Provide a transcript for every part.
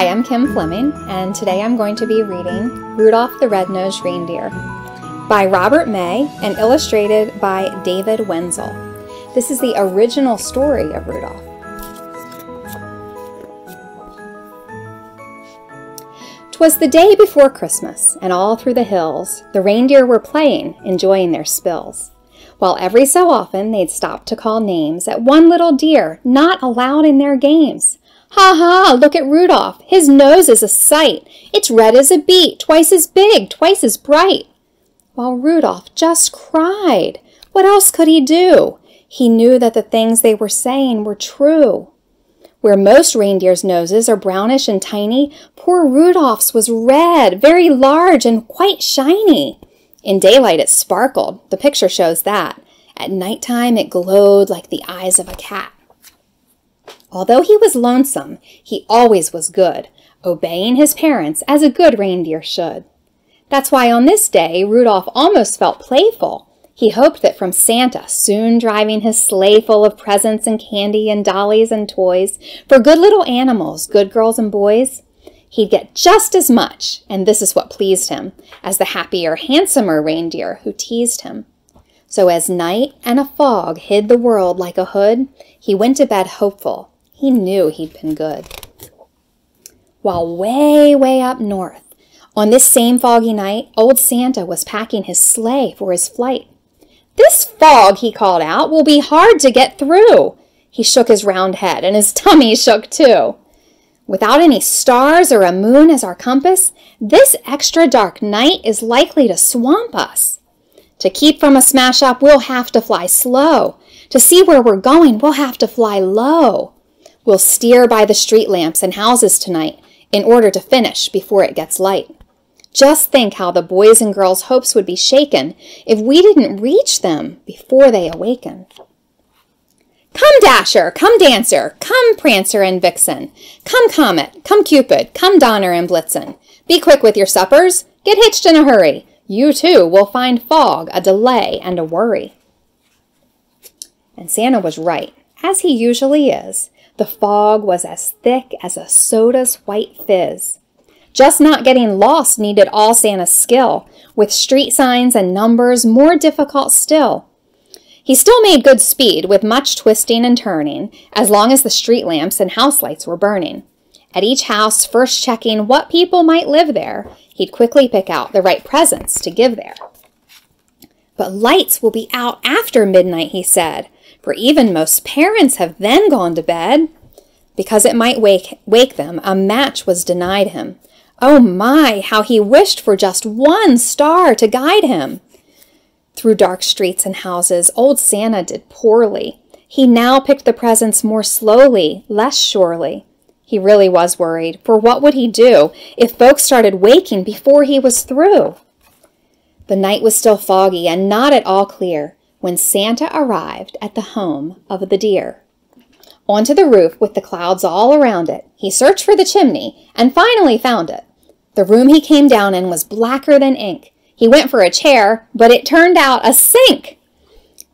Hi, I'm Kim Fleming, and today I'm going to be reading Rudolph the Red-Nosed Reindeer by Robert May and illustrated by David Wenzel. This is the original story of Rudolph. "'Twas the day before Christmas, and all through the hills the reindeer were playing, enjoying their spills, while every so often they'd stop to call names at one little deer not allowed in their games. 'Ha ha, look at Rudolph, his nose is a sight, it's red as a beet, twice as big, twice as bright.' While Rudolph just cried. What else could he do? He knew that the things they were saying were true. Where most reindeers' noses are brownish and tiny, poor Rudolph's was red, very large and quite shiny. In daylight it sparkled, the picture shows that. At nighttime it glowed like the eyes of a cat. Although he was lonesome, he always was good, obeying his parents as a good reindeer should. That's why on this day, Rudolph almost felt playful. He hoped that from Santa, soon driving his sleigh full of presents and candy and dollies and toys for good little animals, good girls and boys, he'd get just as much, and this is what pleased him, as the happier, handsomer reindeer who teased him. So as night and a fog hid the world like a hood, he went to bed hopeful. He knew he'd been good. While way, way up north, on this same foggy night, old Santa was packing his sleigh for his flight. "This fog," he called out, "will be hard to get through." He shook his round head, and his tummy shook too. "Without any stars or a moon as our compass, this extra dark night is likely to swamp us. To keep from a smash-up, we'll have to fly slow. To see where we're going, we'll have to fly low. We'll steer by the street lamps and houses tonight in order to finish before it gets light. Just think how the boys' and girls' hopes would be shaken if we didn't reach them before they awaken. Come Dasher, come Dancer, come Prancer and Vixen, come Comet, come Cupid, come Donner and Blitzen. Be quick with your suppers, get hitched in a hurry. You too will find fog, a delay, and a worry." And Santa was right, as he usually is. The fog was as thick as a soda's white fizz. Just not getting lost needed all Santa's skill, with street signs and numbers more difficult still. He still made good speed with much twisting and turning, as long as the street lamps and house lights were burning. At each house, first checking what people might live there, he'd quickly pick out the right presents to give there. "But lights will be out after midnight," he said, "for even most parents have then gone to bed." Because it might wake them, a match was denied him. Oh my, how he wished for just one star to guide him! Through dark streets and houses, old Santa did poorly. He now picked the presents more slowly, less surely. He really was worried, for what would he do if folks started waking before he was through? The night was still foggy and not at all clear when Santa arrived at the home of the deer. Onto the roof with the clouds all around it, he searched for the chimney and finally found it. The room he came down in was blacker than ink. He went for a chair, but it turned out a sink.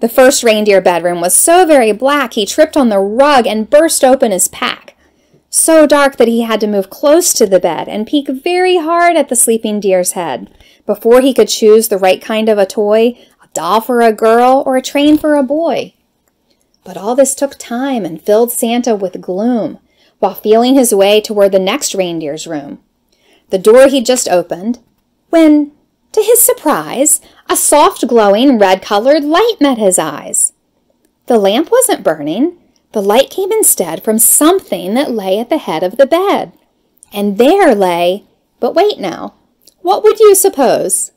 The first reindeer bedroom was so very black he tripped on the rug and burst open his pack. So dark that he had to move close to the bed and peek very hard at the sleeping deer's head before he could choose the right kind of a toy, a doll for a girl or a train for a boy. But all this took time and filled Santa with gloom while feeling his way toward the next reindeer's room. The door he'd just opened, when, to his surprise, a soft, glowing, red-colored light met his eyes. The lamp wasn't burning. The light came instead from something that lay at the head of the bed. And there lay, but wait now, what would you suppose?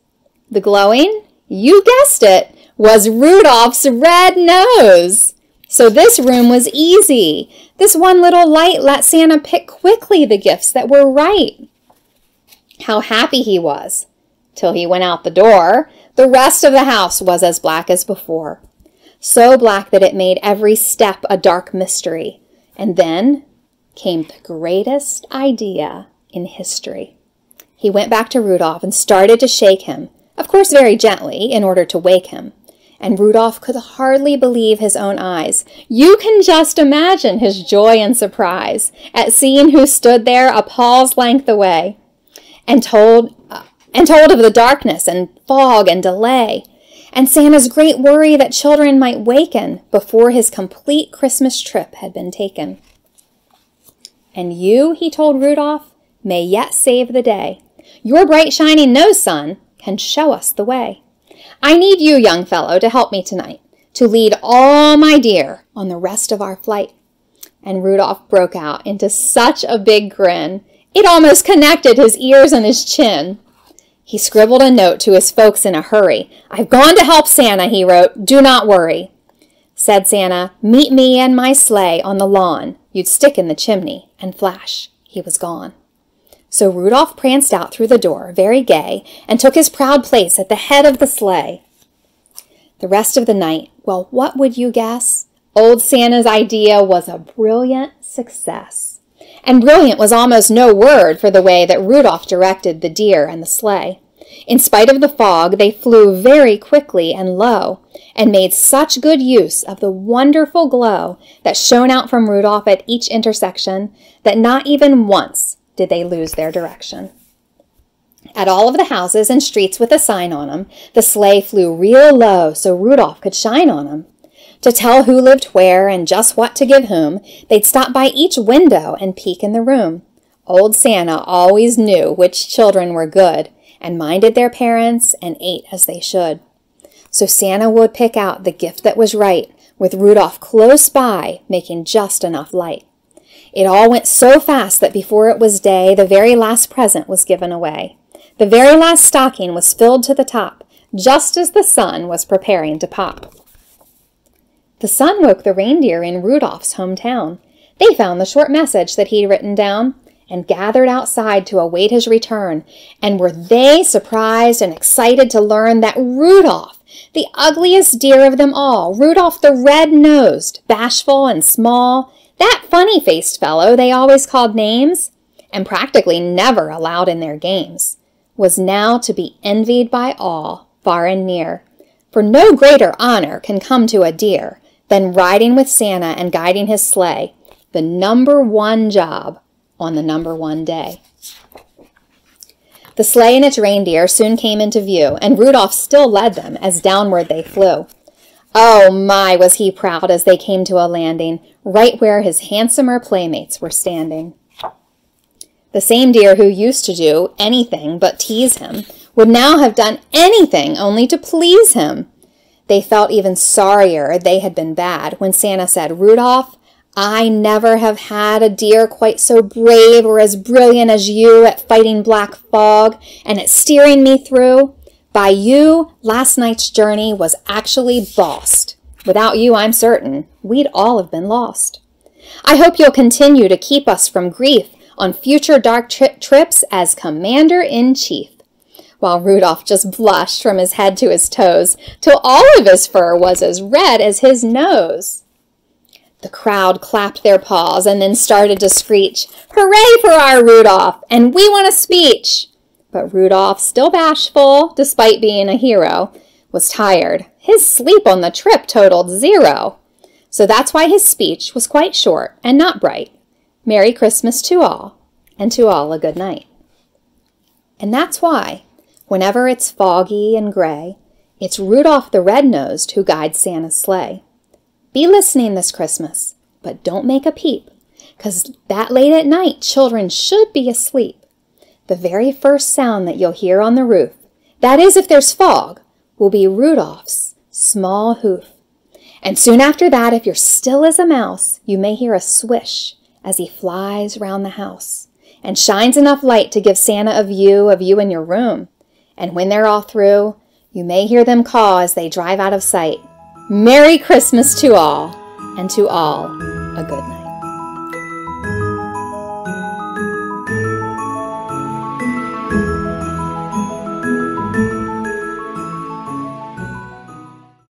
The glowing, you guessed it, was Rudolph's red nose. So this room was easy. This one little light let Santa pick quickly the gifts that were right. How happy he was. Till he went out the door, the rest of the house was as black as before. So black that it made every step a dark mystery. And then came the greatest idea in history. He went back to Rudolph and started to shake him, of course very gently, in order to wake him. and Rudolph could hardly believe his own eyes. You can just imagine his joy and surprise at seeing who stood there a paw's length away, and told of the darkness and fog and delay, and Santa's great worry that children might waken before his complete Christmas trip had been taken. And you, he told Rudolph, may yet save the day. Your bright shining nose, son, can show us the way. I need you, young fellow, to help me tonight, to lead all my dear on the rest of our flight. And Rudolph broke out into such a big grin, it almost connected his ears and his chin. He scribbled a note to his folks in a hurry. I've gone to help Santa, he wrote. Do not worry. Said Santa, meet me and my sleigh on the lawn. You'd stick in the chimney, and flash, he was gone. So Rudolph pranced out through the door, very gay, and took his proud place at the head of the sleigh. The rest of the night, well, what would you guess? Old Santa's idea was a brilliant success. And brilliant was almost no word for the way that Rudolph directed the deer and the sleigh. In spite of the fog, they flew very quickly and low, and made such good use of the wonderful glow that shone out from Rudolph at each intersection that not even once did they lose their direction. At all of the houses and streets with a sign on them, the sleigh flew real low so Rudolph could shine on them. To tell who lived where and just what to give whom, they'd stop by each window and peek in the room. Old Santa always knew which children were good and minded their parents and ate as they should. So Santa would pick out the gift that was right, with Rudolph close by, making just enough light. It all went so fast that before it was day, the very last present was given away. The very last stocking was filled to the top, just as the sun was preparing to pop. The sun woke the reindeer in Rudolph's hometown. They found the short message that he'd written down and gathered outside to await his return. And were they surprised and excited to learn that Rudolph, the ugliest deer of them all, Rudolph the red-nosed, bashful and small, that funny-faced fellow they always called names and practically never allowed in their games, was now to be envied by all, far and near. For no greater honor can come to a deer than riding with Santa and guiding his sleigh, the #1 job on the #1 day. The sleigh and its reindeer soon came into view, and Rudolph still led them as downward they flew. Oh my, was he proud as they came to a landing, right where his handsomer playmates were standing. The same deer who used to do anything but tease him would now have done anything only to please him. They felt even sorrier they had been bad when Santa said, Rudolph, I never have had a deer quite so brave or as brilliant as you at fighting black fog and at steering me through. By you, last night's journey was actually bossed. Without you, I'm certain, we'd all have been lost. I hope you'll continue to keep us from grief on future dark trips as Commander-in-Chief. While Rudolph just blushed from his head to his toes, till all of his fur was as red as his nose. The crowd clapped their paws and then started to screech, Hooray for our Rudolph, and we want a speech! But Rudolph, still bashful, despite being a hero, was tired. His sleep on the trip totaled 0. So that's why his speech was quite short and not bright. Merry Christmas to all, and to all a good night. And that's why, whenever it's foggy and gray, it's Rudolph the Red-Nosed who guides Santa's sleigh. Be listening this Christmas, but don't make a peep, 'cause that late at night children should be asleep. The very first sound that you'll hear on the roof, that is if there's fog, will be Rudolph's small hoof. And soon after that, if you're still as a mouse, you may hear a swish as he flies round the house and shines enough light to give Santa a view of you in your room. And when they're all through, you may hear them call as they drive out of sight, Merry Christmas to all, and to all a good night.